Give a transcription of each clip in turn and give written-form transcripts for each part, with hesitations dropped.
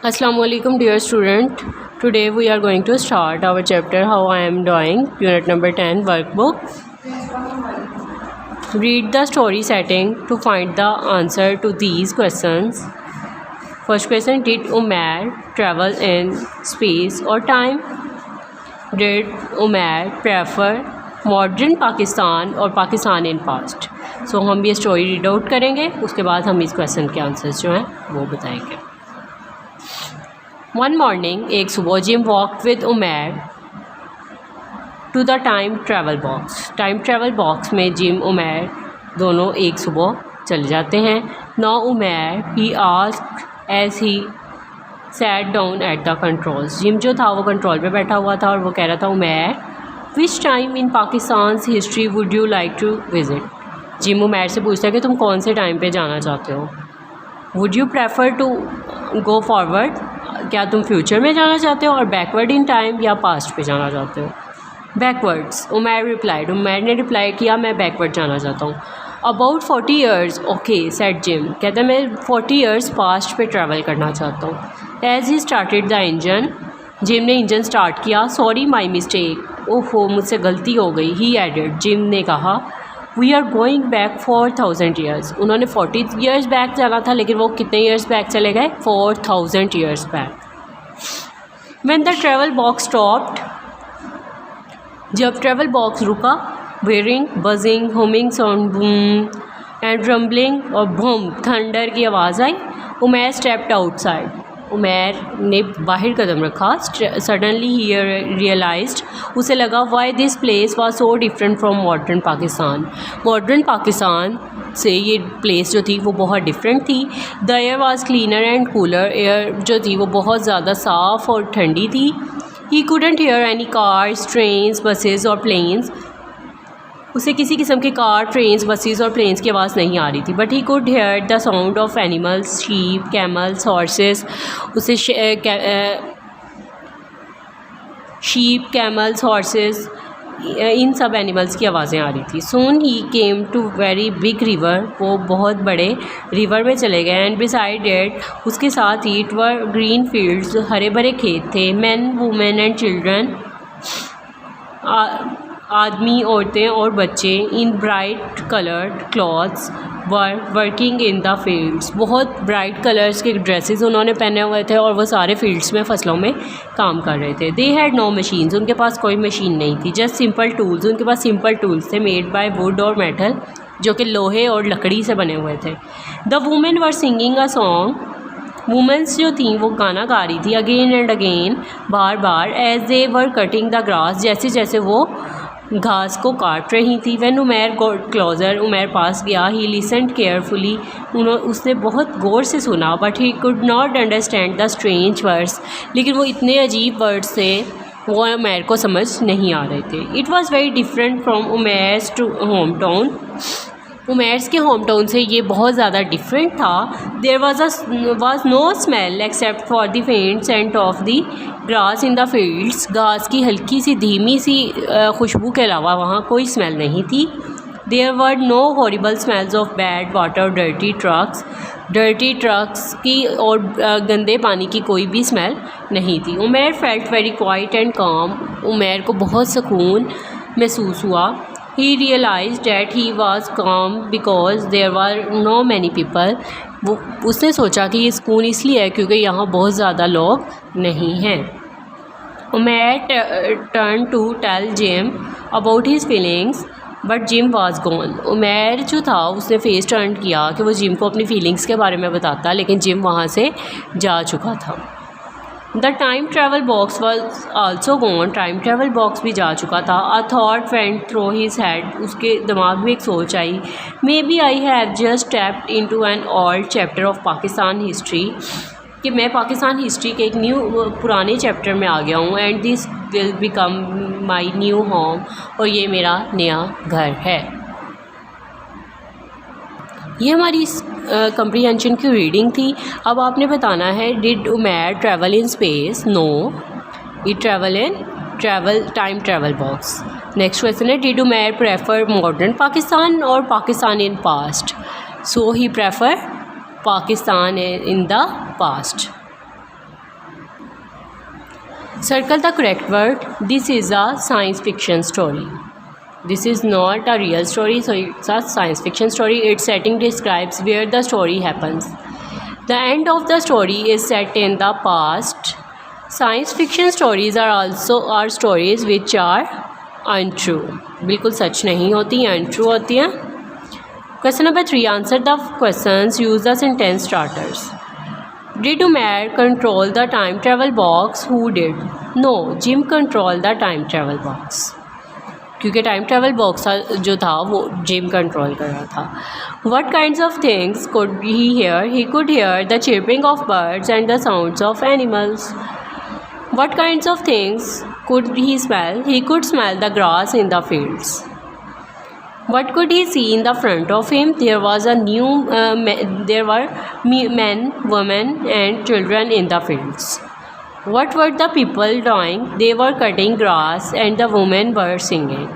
Assalamualaikum dear student. Today we are going to start our chapter How I Am Doing, unit number 10 workbook. Read the story setting to find the answer to these questions. First question, did Umar travel in space or time? Did Umar prefer modern Pakistan और Pakistan in past? सो हम ये story read out करेंगे, उसके बाद हम इस question के answers जो हैं वो बताएंगे. वन मॉर्निंग, एक सुबह, Jim walk with Umair to the time travel box. Time travel box में जिम उमैर दोनों एक सुबह चले जाते हैं. Now Umair he asked as he sat down at the controls. Jim जो था वो कंट्रोल पे बैठा हुआ था और वो कह रहा था, Umair which time in Pakistan history would you like to visit. Jim Umair से पूछता है कि तुम कौन से टाइम पे जाना चाहते हो. Would you prefer to go forward, क्या तुम फ्यूचर में जाना चाहते हो, और बैकवर्ड इन टाइम या पास्ट पे जाना चाहते हो. Backwards, Umair replied. उमैर ने रिप्लाई किया, मैं बैकवर्ड जाना चाहता हूँ. About 40 years, okay said gym. कहता है मैं 40 ईयर्स पास्ट पे ट्रैवल करना चाहता हूँ. As he started the engine, Jim ने इंजन स्टार्ट किया. सॉरी माई मिस्टेक, ओहो मुझसे गलती हो गई. ही एडेड, जिम ने कहा, we are going back 4000 years. उन्होंने 40 ईयर्स बैक जाना था, लेकिन वो कितने ईयर्स बैक चले गए, 4000 years back. When the travel box stopped, जब ट्रैवल बॉक्स रुका, whirring, buzzing, humming sound, boom and rumbling और बूम, थंडर की आवाज़ आई. Umair stepped outside. उमैर ने बाहर कदम रखा. सडनली ही रियलाइज्ड, उसे लगा, why this place was so different from modern Pakistan. Modern Pakistan से ये प्लेस जो थी वो बहुत डिफरेंट थी. The air was cleaner and cooler. Air जो थी वो बहुत ज़्यादा साफ़ और ठंडी थी. He couldn't hear any cars, trains, buses और प्लेन्स. उसे किसी किस्म के कार, ट्रेन्स, बसेस और प्लेन्स की आवाज़ नहीं आ रही थी. But he could hear the sound of animals, sheep, camels, horses. उसे शीप, कैमल्स, हॉर्सेस, इन सब एनिमल्स की आवाज़ें आ रही थी. Soon he came to very big river. वो बहुत बड़े रिवर में चले गए. एंड बिसाइड इट, उसके साथ ही, इट वर ग्रीन फील्ड्स, हरे भरे खेत थे. मैन, वुमेन एंड चिल्ड्रन, आदमी, औरतें और बच्चे, in bright coloured clothes were working in the fields. बहुत ब्राइट कलर्स के ड्रेसेस उन्होंने पहने हुए थे और वो सारे फील्ड्स में, फसलों में काम कर रहे थे. दे हैड नो मशीन्स, उनके पास कोई मशीन नहीं थी. जस्ट सिंपल टूल्स, उनके पास सिंपल टूल्स थे, मेड बाय वुड और मेटल, जो कि लोहे और लकड़ी से बने हुए थे. The women were singing a song. Womens जो थी वो गाना गा रही थी, अगेन एंड अगेन, बार बार. As they were cutting the grass, जैसे जैसे वो घास को काट रही थी. When Umair got closer, Umair पास गया. ही लिसन्ड केयरफुली, उसने बहुत गौर से सुना. But he could not understand the strange words, लेकिन वो इतने अजीब वर्ड्स थे वो उमैर को समझ नहीं आ रहे थे. It was very different from Umair's to home town. Umair's के होम टाउन से ये बहुत ज़्यादा डिफरेंट था. There was no smell except for the faint scent of the grass in the fields. घास की हल्की सी धीमी सी खुशबू के अलावा वहाँ कोई स्मेल नहीं थी. There were no horrible smells of bad water, dirty trucks. Dirty trucks की और गंदे पानी की कोई भी स्मेल नहीं थी. Umair felt very quiet and काम. उमैर को बहुत सुकून महसूस हुआ. He realized that he was calm because there were no many people. वो उसने सोचा कि ये सुकून इसलिए है क्योंकि यहाँ बहुत ज़्यादा लोग नहीं हैं. Umair turned to tell Jim about his feelings, but Jim was gone. Umair जो था उसने फेस टर्न किया कि वो जिम को अपनी फीलिंग्स के बारे में बताता, लेकिन जिम वहाँ से जा चुका था. The time travel box was also gone. Time travel box भी जा चुका था. A thought went through his head, उसके दिमाग में एक सोच आई. Maybe I have just stepped into an old chapter of Pakistan history, कि मैं पाकिस्तान हिस्ट्री के एक पुराने चैप्टर में आ गया हूँ. And this will become my new home, और ये मेरा नया घर है. ये हमारी कंप्रीहेंशन की रीडिंग थी. अब आपने बताना है, did Umair travel in space? No, he travel in time travel box. Next question है, did Umair prefer modern Pakistan और Pakistan in past? So he prefer Pakistan in the past. Circle the correct word. This is a science fiction story. This is not a real story, so it's a science fiction story. Its setting describes where the story happens. The end of the story is set in the past. Science fiction stories are also stories which are untrue. बिल्कुल सच नहीं होती, untrue होती हैं. Question number 3. Answer the questions. Use the sentence starters. Did Umair control the time travel box? Who did? No, Jim controlled the time travel box. क्योंकि time travel box जो था वो gym control कर रहा था. What kinds of things could he hear? He could hear the chirping of birds and the sounds of animals. What kinds of things could he smell? He could smell the grass in the fields. What could he see in the front of him? There were men, women, and children in the fields. What were the people doing? They were cutting grass and the women were singing.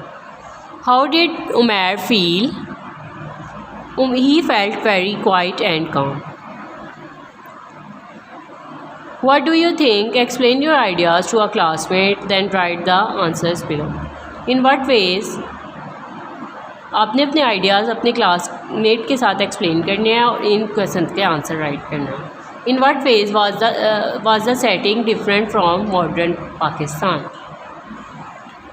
How did Umair feel? He felt very quiet and calm. What do you think? Explain your ideas to a classmate, then write the answers below. In what ways? आपने अपने ideas अपने classmate के साथ explain करने हैं और इन question के आंसर राइट करना है. In what ways was the setting different from modern Pakistan?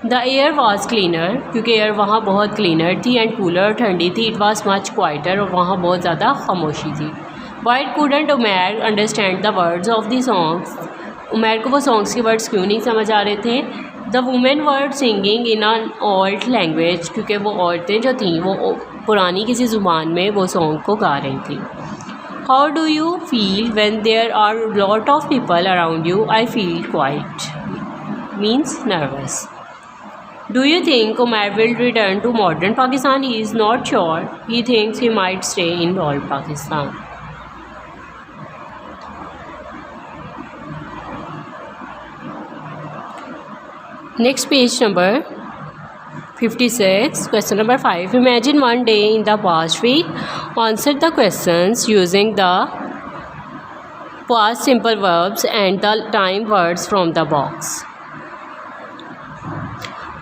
The air was cleaner, क्योंकि एयर वहाँ बहुत क्लीनर थी, एंड कूलर, ठंडी थी. इट वाज मच क्वाइटर, और वहाँ बहुत ज़्यादा खामोशी थी. Why couldn't Umair understand the words of the songs? Umair को वो सॉन्ग्स के वर्ड्स क्यों नहीं समझ आ रहे थे? The women were singing in an old language, क्योंकि वो औरतें जो थीं वो पुरानी किसी ज़ुबान में वो सॉन्ग को गा रही थी. How do you feel when there are lot of people around you? I feel quite, means nervous. Do you think Umair will return to modern Pakistan? He is not sure. He thinks he might stay in old Pakistan. Next, page number 56. Question number 5. Imagine one day in the past week. Answer the questions using the past simple verbs and the time words from the box.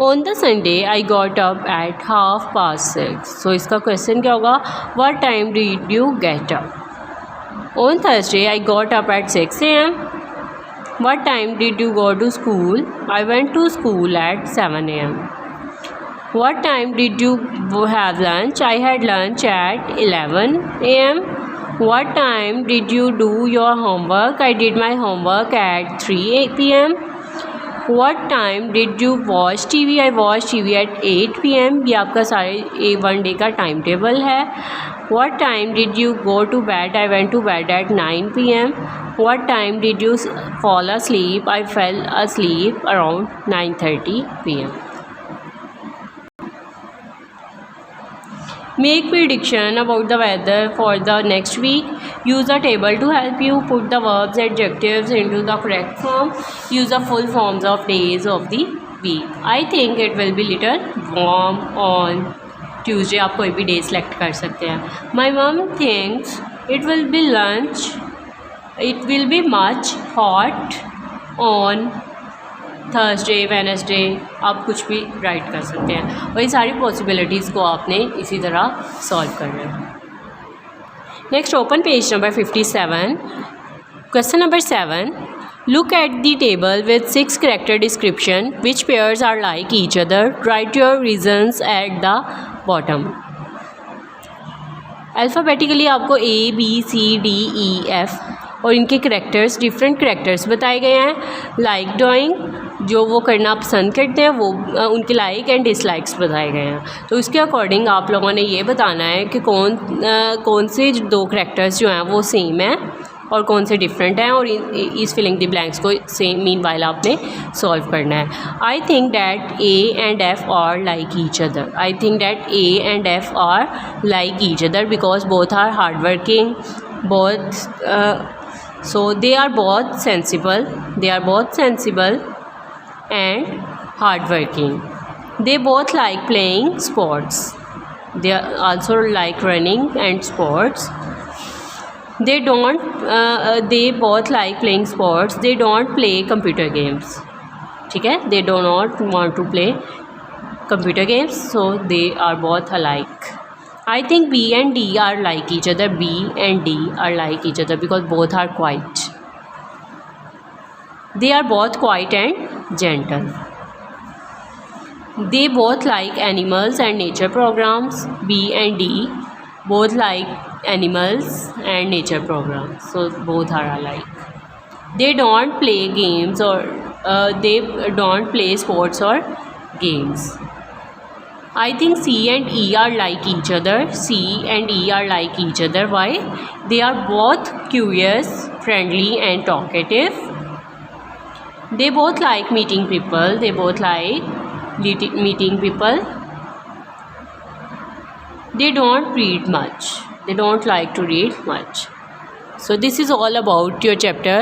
On the Sunday, I got up at 6:30. So, इसका question क्या होगा? What time did you get up? On Thursday, I got up at 6 a.m. What time did you go to school? I went to school at 7 a.m. What time did you have lunch? I had lunch at 11 a.m. What time did you do your homework? I did my homework at 3 p.m. What time did you watch TV? I watched TV at 8 p.m. ये आपका सारे one day का time table है. What time did you go to bed? I went to bed at 9 p.m. What time did you fall asleep? I fell asleep around 9:30 p.m. Make prediction about the weather for the next week. Use a table to help you. Put the verbs, adjectives into the correct form. Use the full forms of days of the week. I think it will be little warm on Tuesday. आप कोई भी day select कर सकते हैं. My mom thinks it will be lunch. It will be much hot on Thursday, Wednesday. आप कुछ भी right कर सकते हैं, और ये सारी पॉसिबिलिटीज़ को आपने इसी तरह सॉल्व करना है. Next, open page number 57. Question number 7. Look at the table with 6 character description. Which pairs are like each other? Write your reasons at the bottom. Alphabetically आपको A, B, C, D, E, F और इनके characters, different characters बताए गए हैं. Like doing, जो वो करना पसंद करते हैं, वो उनके लाइक एंड डिसलाइक्स बताए गए हैं. तो उसके अकॉर्डिंग आप लोगों ने ये बताना है कि कौन से दो करेक्टर्स जो हैं वो सेम हैं और कौन से डिफरेंट हैं, और इस फिलिंग द ब्लैंक्स को सेम मीनवाइल आपने सॉल्व करना है. I think that A and F are like each other. I think that A and F are like each other because both are hard working, both so they are both sensible and hardworking. They both like playing sports. They also like running and sports. They both like playing sports. They don't play computer games. ठीक है, they do not want to play computer games, so they are both alike. I think B and D are like each other. B and D are like each other because both are quiet. They are both quiet and gentle. They both like animals and nature programs. B and D both like animals and nature programs, so both are alike. They don't play games or they don't play sports or games. I think C and E are like each other. C and E are like each other. Why? They are both curious, friendly and talkative. They both like meeting people. They both like meeting people. They don't read much. They don't like to read much. So this is all about your chapter